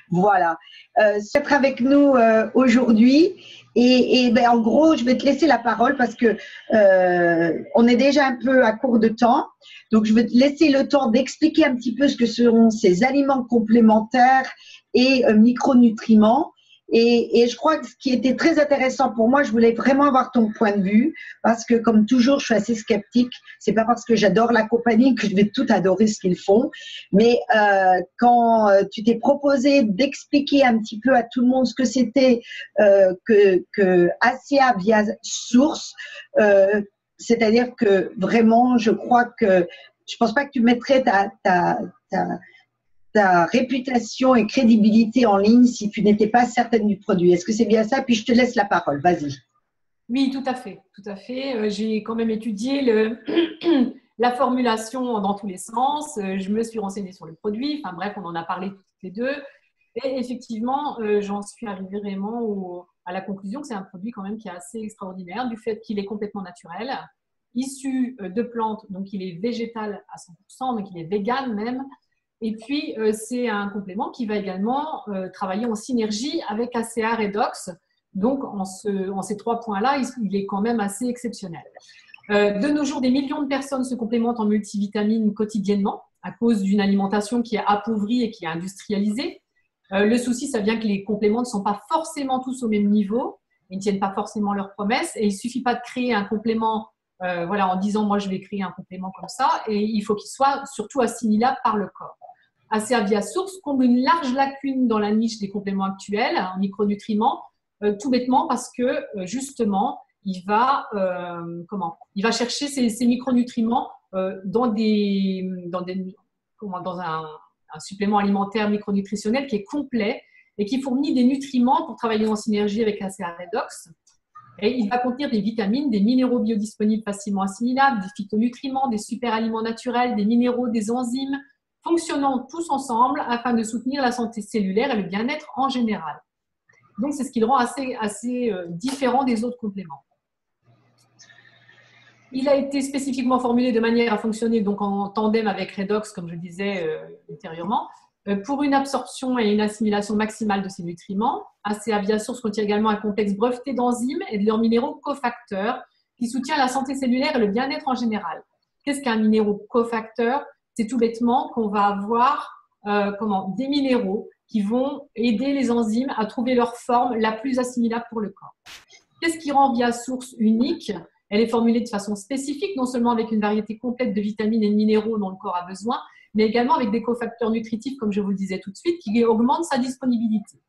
Voilà. C'est être avec nous aujourd'hui. En gros, je vais te laisser la parole parce que on est déjà un peu à court de temps. Donc, je vais te laisser le temps d'expliquer un petit peu ce que seront ces aliments complémentaires et micronutriments. Et je crois que ce qui était très intéressant pour moi, je voulais vraiment avoir ton point de vue parce que, comme toujours, je suis assez sceptique. C'est pas parce que j'adore la compagnie que je vais tout adorer ce qu'ils font. Mais quand tu t'es proposé d'expliquer un petit peu à tout le monde ce que c'était que ACA via source, c'est-à-dire que vraiment, je crois que je pense pas que tu mettrais ta réputation et crédibilité en ligne si tu n'étais pas certaine du produit. Est-ce que c'est bien ça? Puis je te laisse la parole. Vas-y. Oui, tout à fait, tout à fait. J'ai quand même étudié la formulation dans tous les sens. Je me suis renseignée sur le produit. Enfin bref, on en a parlé toutes les deux. Et effectivement, j'en suis arrivée vraiment à la conclusion que c'est un produit quand même qui est assez extraordinaire du fait qu'il est complètement naturel, issu de plantes, donc il est végétal à 100%, donc il est vegan même. Et puis, c'est un complément qui va également travailler en synergie avec ACA Redox. Donc, en ces trois points-là, il est quand même assez exceptionnel. De nos jours, des millions de personnes se complémentent en multivitamines quotidiennement à cause d'une alimentation qui est appauvrie et qui est industrialisée. Le souci, ça vient que les compléments ne sont pas forcément tous au même niveau. Ils ne tiennent pas forcément leurs promesses. Et il ne suffit pas de créer un complément en disant « moi, je vais créer un complément comme ça ». Et il faut qu'il soit surtout assimilable par le corps. ACA Via Source comble une large lacune dans la niche des compléments actuels en micronutriments, tout bêtement parce que justement, il va chercher ces micronutriments dans un supplément alimentaire micronutritionnel qui est complet et qui fournit des nutriments pour travailler en synergie avec ACA Redox. Et il va contenir des vitamines, des minéraux biodisponibles facilement assimilables, des phytonutriments, des superaliments naturels, des minéraux, des enzymes, fonctionnant tous ensemble afin de soutenir la santé cellulaire et le bien-être en général. Donc, c'est ce qui le rend assez différent des autres compléments. Il a été spécifiquement formulé de manière à fonctionner donc en tandem avec Redox, comme je disais ultérieurement, pour une absorption et une assimilation maximale de ces nutriments. ACA Via Source contient également un complexe breveté d'enzymes et de leurs minéraux cofacteurs qui soutient la santé cellulaire et le bien-être en général. Qu'est-ce qu'un minéraux cofacteur? C'est tout bêtement qu'on va avoir des minéraux qui vont aider les enzymes à trouver leur forme la plus assimilable pour le corps. Qu'est-ce qui rend Via Source unique? Elle est formulée de façon spécifique, non seulement avec une variété complète de vitamines et de minéraux dont le corps a besoin, mais également avec des cofacteurs nutritifs, comme je vous le disais tout de suite, qui augmentent sa disponibilité.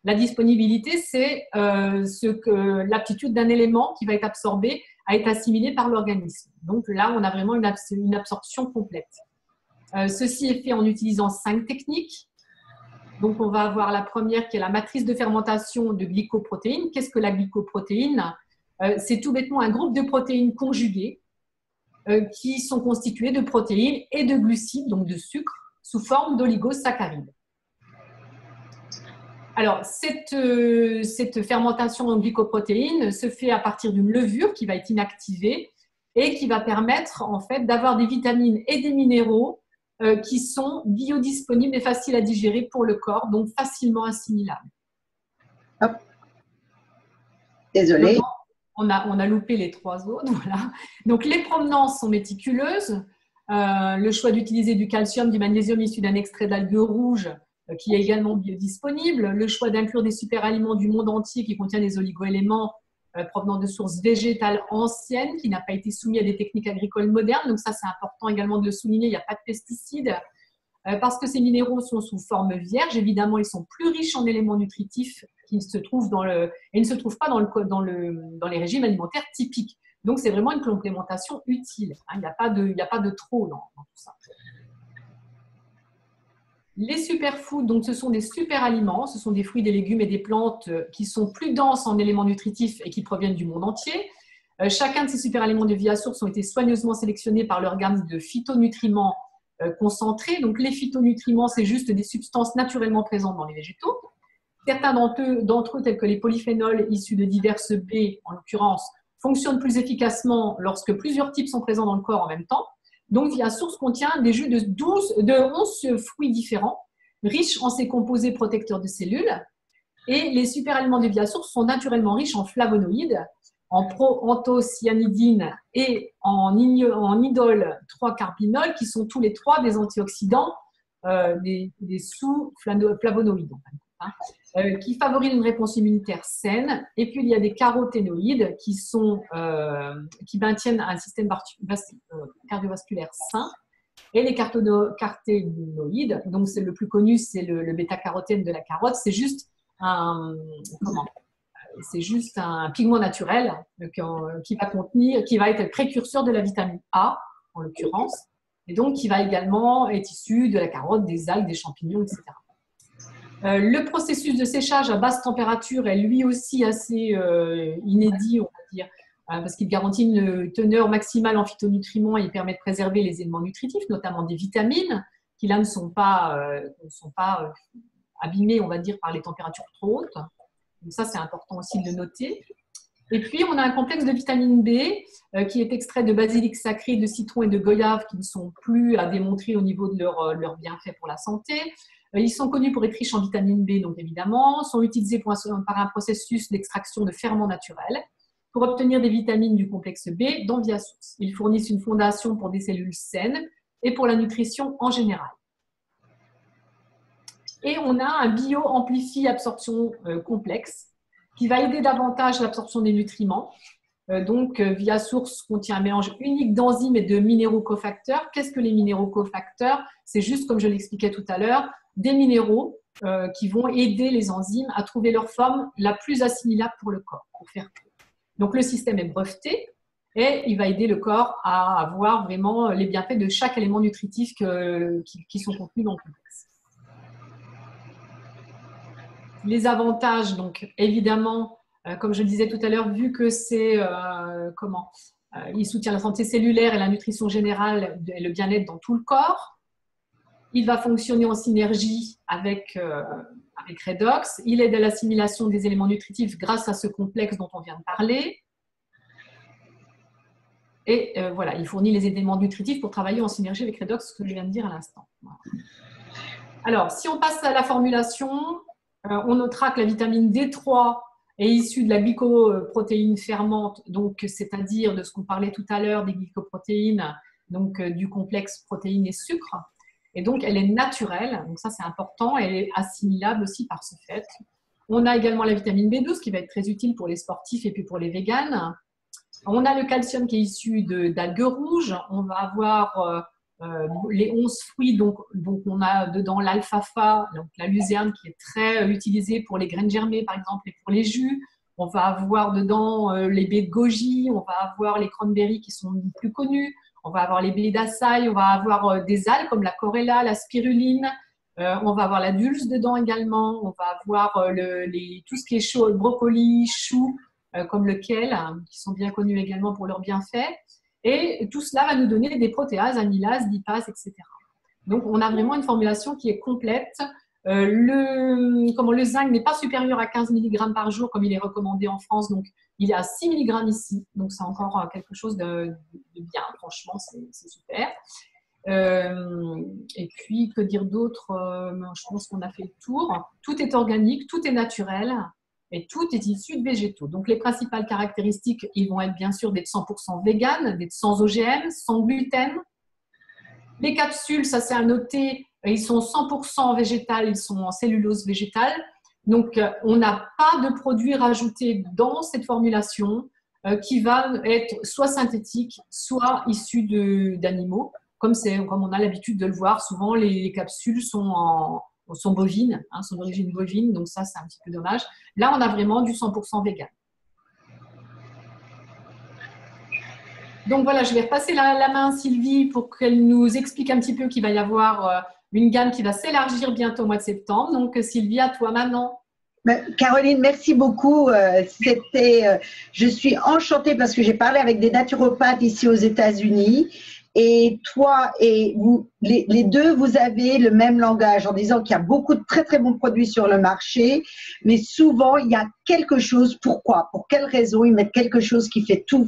La disponibilité, c'est l'aptitude d'un élément qui va être absorbé à être assimilé par l'organisme. Donc là, on a vraiment une absorption complète. Ceci est fait en utilisant 5 techniques. Donc, on va avoir la première qui est la matrice de fermentation de glycoprotéines. Qu'est-ce que la glycoprotéine? C'est tout bêtement un groupe de protéines conjuguées qui sont constituées de protéines et de glucides, donc de sucre, sous forme d'oligosaccharides. Alors, cette fermentation en glycoprotéines se fait à partir d'une levure qui va être inactivée et qui va permettre en fait d'avoir des vitamines et des minéraux qui sont biodisponibles et faciles à digérer pour le corps, donc facilement assimilables. Hop. Désolée. On a loupé les 3 autres. Voilà. Donc, les provenances sont méticuleuses. Le choix d'utiliser du calcium, du magnésium issu d'un extrait d'algues rouges qui est également biodisponible. Le choix d'inclure des superaliments du monde entier qui contiennent des oligoéléments provenant de sources végétales anciennes qui n'ont pas été soumis à des techniques agricoles modernes. Donc ça, c'est important également de le souligner, il n'y a pas de pesticides. Parce que ces minéraux sont sous forme vierge, évidemment, ils sont plus riches en éléments nutritifs qui se trouvent et ne se trouvent pas dans les régimes alimentaires typiques. Donc, c'est vraiment une complémentation utile. Il n'y a pas de trop dans tout ça. Les superfoods, donc, ce sont des superaliments, ce sont des fruits, des légumes et des plantes qui sont plus denses en éléments nutritifs et qui proviennent du monde entier. Chacun de ces superaliments de Via Source ont été soigneusement sélectionnés par leur gamme de phytonutriments concentrés. Donc, les phytonutriments, c'est juste des substances naturellement présentes dans les végétaux. Certains d'entre eux, tels que les polyphénols issus de diverses baies, en l'occurrence, fonctionnent plus efficacement lorsque plusieurs types sont présents dans le corps en même temps. Donc, Via Source contient des jus de 11 fruits différents riche en ces composés protecteurs de cellules. Et les superaliments de Viasource sont naturellement riches en flavonoïdes, en proanthocyanidine et en indole 3-carbinol, qui sont tous les trois des antioxydants, des sous-flavonoïdes, qui favorisent une réponse immunitaire saine. Et puis, il y a des caroténoïdes qui maintiennent un système cardiovasculaire sain. Et les caroténoïdes, donc c'est le plus connu, c'est le bêta-carotène de la carotte, c'est juste un pigment naturel qui va être précurseur de la vitamine A, en l'occurrence, et donc qui va également être issu de la carotte, des algues, des champignons, etc. Le processus de séchage à basse température est lui aussi assez inédit, on va dire, parce qu'il garantit une teneur maximale en phytonutriments et il permet de préserver les éléments nutritifs, notamment des vitamines, qui là ne sont pas abîmés, on va dire, par les températures trop hautes. Donc ça, c'est important aussi de le noter. Et puis, on a un complexe de vitamine B qui est extrait de basilic sacré, de citron et de goyave qui ne sont plus à démontrer au niveau de leurs bienfaits pour la santé. Ils sont connus pour être riches en vitamine B, donc évidemment, sont utilisés par un processus d'extraction de ferments naturels pour obtenir des vitamines du complexe B dont Viasource. Ils fournissent une fondation pour des cellules saines et pour la nutrition en général. Et on a un bio-amplifie-absorption complexe qui va aider davantage l'absorption des nutriments. Donc, Viasource contient un mélange unique d'enzymes et de minéraux cofacteurs. Qu'est-ce que les minéraux cofacteurs? C'est juste, comme je l'expliquais tout à l'heure, des minéraux qui vont aider les enzymes à trouver leur forme la plus assimilable pour le corps, pour faire tout. Donc, le système est breveté et il va aider le corps à avoir vraiment les bienfaits de chaque élément nutritif qui sont contenus dans le complexe. Les avantages, donc évidemment, comme je le disais tout à l'heure, vu que c'est il soutient la santé cellulaire et la nutrition générale et le bien-être dans tout le corps. Il va fonctionner en synergie avec Redox. Il aide à l'assimilation des éléments nutritifs grâce à ce complexe dont on vient de parler. Et voilà, il fournit les éléments nutritifs pour travailler en synergie avec Redox, ce que je viens de dire à l'instant. Voilà. Alors, si on passe à la formulation, on notera que la vitamine D3 est issue de la glycoprotéine fermente, donc c'est-à-dire de ce qu'on parlait tout à l'heure des glycoprotéines, donc du complexe protéines et sucre. Et donc, elle est naturelle, donc ça c'est important, elle est assimilable aussi par ce fait. On a également la vitamine B12 qui va être très utile pour les sportifs et puis pour les véganes. On a le calcium qui est issu d'algues rouges. On va avoir les 11 fruits, donc on a dedans l'alfalfa, donc la luzerne qui est très utilisée pour les graines germées par exemple et pour les jus. On va avoir dedans les baies de goji, on va avoir les cranberries qui sont plus connues, on va avoir les baies d'açaï, on va avoir des algues comme la chlorella, la spiruline, on va avoir la dulse dedans également, on va avoir tout ce qui est chaud, brocoli, choux, comme le kale, qui sont bien connus également pour leurs bienfaits. Et tout cela va nous donner des protéases, amylases, lipases, etc. Donc, on a vraiment une formulation qui est complète. Le zinc n'est pas supérieur à 15 mg par jour, comme il est recommandé en France. Donc, il est à 6 mg ici. Donc, c'est encore quelque chose de bien. Franchement, c'est super. Et puis, que dire d'autre? Je pense qu'on a fait le tour. Tout est organique, tout est naturel. Et tout est issu de végétaux. Donc, les principales caractéristiques, ils vont être bien sûr d'être 100% vegan, d'être sans OGM, sans gluten. Les capsules, ça c'est à noter, ils sont 100% végétales, ils sont en cellulose végétale. Donc, on n'a pas de produits rajoutés dans cette formulation qui va être soit synthétique, soit issu d'animaux. Comme on a l'habitude de le voir, souvent les capsules sont bovines, sont d'origine bovine, donc ça c'est un petit peu dommage. Là, on a vraiment du 100% vegan. Donc voilà, je vais repasser la main à Sylvie pour qu'elle nous explique un petit peu qu'il va y avoir une gamme qui va s'élargir bientôt au mois de septembre. Donc Sylvie, à toi maintenant. Caroline, merci beaucoup. Je suis enchantée parce que j'ai parlé avec des naturopathes ici aux États-Unis. Et toi et vous, les deux, vous avez le même langage en disant qu'il y a beaucoup de très très bons produits sur le marché, mais souvent il y a quelque chose. Pourquoi? Pour quelle raison ils mettent quelque chose qui fait tout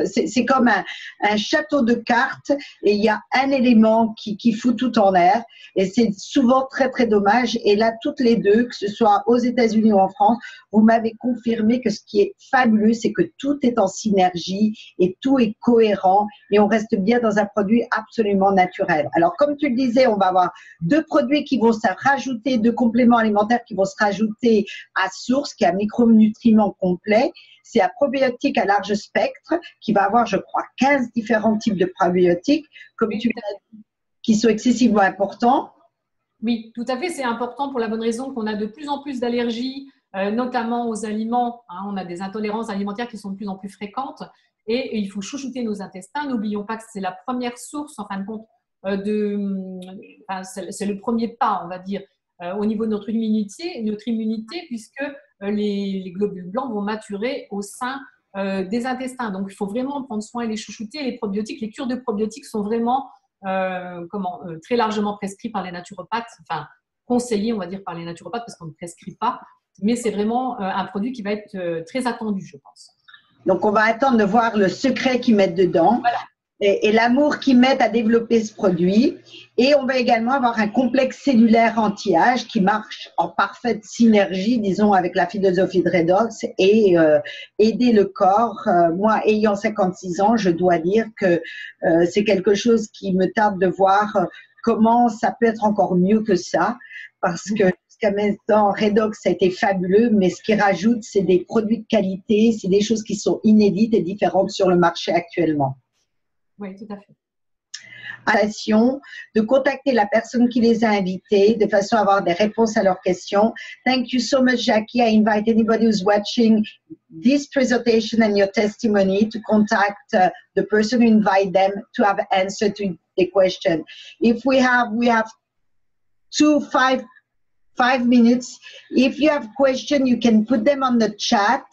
C'est comme un château de cartes et il y a un élément qui fout tout en l'air et c'est souvent très très dommage. Et là, toutes les deux, que ce soit aux États-Unis ou en France, vous m'avez confirmé que ce qui est fabuleux, c'est que tout est en synergie et tout est cohérent et on reste bien dans un produit absolument naturel. Alors, comme tu le disais, on va avoir deux produits qui vont se rajouter, deux compléments alimentaires qui vont se rajouter à Source, qui est un micronutriment complet. C'est un probiotique à large spectre qui va avoir, je crois, 15 différents types de probiotiques, comme tu l'as dit, qui sont excessivement importants. Oui, tout à fait. C'est important pour la bonne raison qu'on a de plus en plus d'allergies, notamment aux aliments. Hein. On a des intolérances alimentaires qui sont de plus en plus fréquentes et il faut chouchouter nos intestins. N'oublions pas que c'est la première source, en fin de compte, c'est le premier pas, on va dire, au niveau de notre immunité puisque les globules blancs vont maturer au sein des intestins. Donc, il faut vraiment prendre soin et les chouchouter. Les probiotiques, les cures de probiotiques sont vraiment très largement prescrits par les naturopathes, enfin conseillés, on va dire, par les naturopathes parce qu'on ne prescrit pas. Mais c'est vraiment un produit qui va être très attendu, je pense. Donc, on va attendre de voir le secret qu'ils mettent dedans. Voilà. Et l'amour qu'ils mettent à développer ce produit. Et on va également avoir un complexe cellulaire anti-âge qui marche en parfaite synergie, disons, avec la philosophie de Redox et aider le corps. Moi, ayant 56 ans, je dois dire que c'est quelque chose qui me tarde de voir comment ça peut être encore mieux que ça. Parce que jusqu'à maintenant, Redox a été fabuleux, mais ce qu'ils rajoutent, c'est des produits de qualité, c'est des choses qui sont inédites et différentes sur le marché actuellement. Oui, tout à fait. De contacter la personne qui les a invités de façon à avoir des réponses à leurs questions. Thank you so much, Jackie. I invite anybody who's watching this presentation and your testimony to contact the person who invite them to have answer to the question. If we have 5 minutes. If you have questions, you can put them on the chat.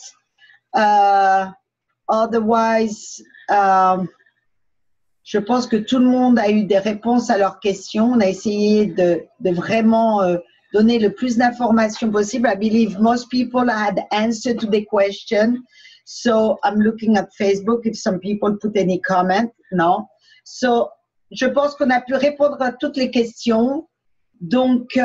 Otherwise, je pense que tout le monde a eu des réponses à leurs questions. On a essayé de vraiment donner le plus d'informations possible. I believe most people had answered to the question. So I'm looking at Facebook if some people put any comment. No. So je pense qu'on a pu répondre à toutes les questions. Donc,